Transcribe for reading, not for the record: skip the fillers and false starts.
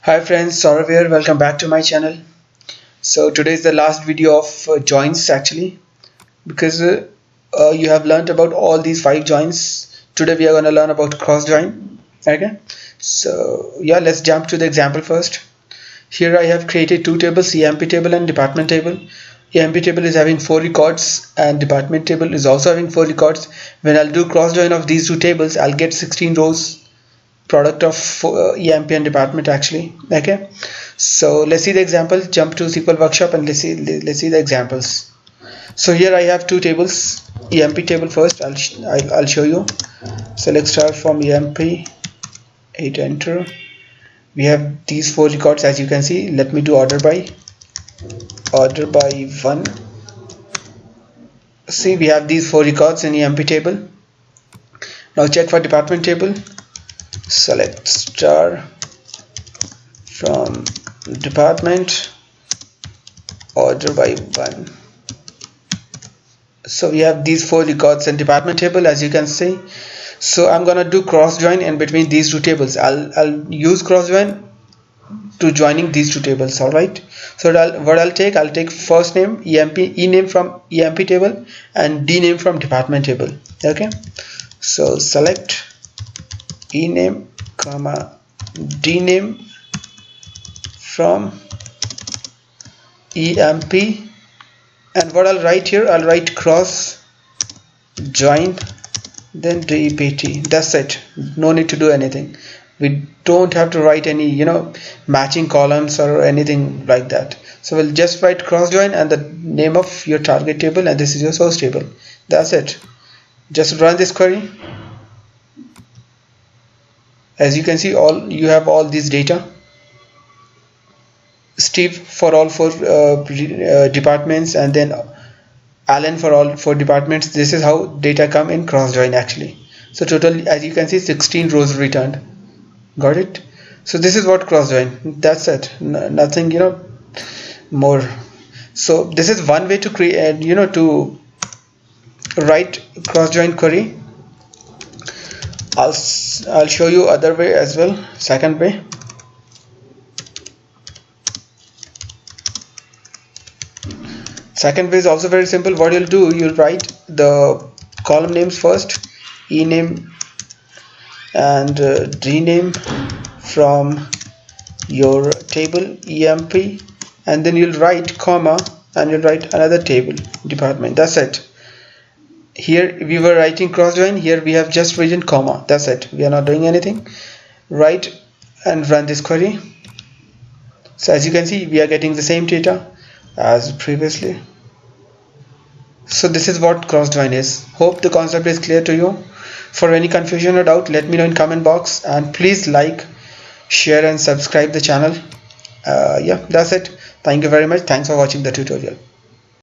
Hi friends, Saurav here. Welcome back to my channel. So today is the last video of joins actually, because you have learned about all these 5 joins. Today we are going to learn about cross join. Okay, so yeah, let's jump to the example first. Here I have created 2 tables, EMP table and department table. EMP table is having 4 records and department table is also having 4 records. When I'll do cross join of these 2 tables, I'll get 16 rows, product of EMP and department actually. Okay, so let's see the example. Jump to SQL workshop and let's see the examples. So here I have 2 tables. EMP table first. I'll show you. So let's start from EMP. Hit enter. We have these 4 records as you can see. Let me do order by 1. See, we have these 4 records in EMP table. Now check for department table. Select star from department, order by 1. So we have these 4 records in department table as you can see. So I'm gonna do cross join in between these 2 tables. I'll use cross join to joining these 2 tables. All right, so I'll take first name EMP, E name from EMP table and D name from department table. Okay, so select E name comma D name from EMP, and what I'll write here, I'll write cross join then DPT. That's it, no need to do anything. We don't have to write any matching columns or anything like that. So we'll just write cross join and the name of your target table, and this is your source table. That's it. Just run this query. As you can see, you have all these data. Steve for all 4 departments, and then Alan for all 4 departments. This is how data come in cross join actually. So total, as you can see, 16 rows returned. Got it? So this is what cross join. That's it. Nothing more. So this is one way to create to write cross join query. I'll show you other way as well. Second way. Second way is also very simple. What you'll do, you'll write the column names first, E name and D name from your table EMP, and then you'll write comma and you'll write another table department. That's it. Here we were writing cross join, here we have just written comma. That's it, we are not doing anything. Write and run this query. So as you can see, we are getting the same data as previously. So this is what cross join is. Hope the concept is clear to you. For any confusion or doubt, let me know in comment box, and please like, share and subscribe the channel. Yeah, that's it. Thank you very much. Thanks for watching the tutorial.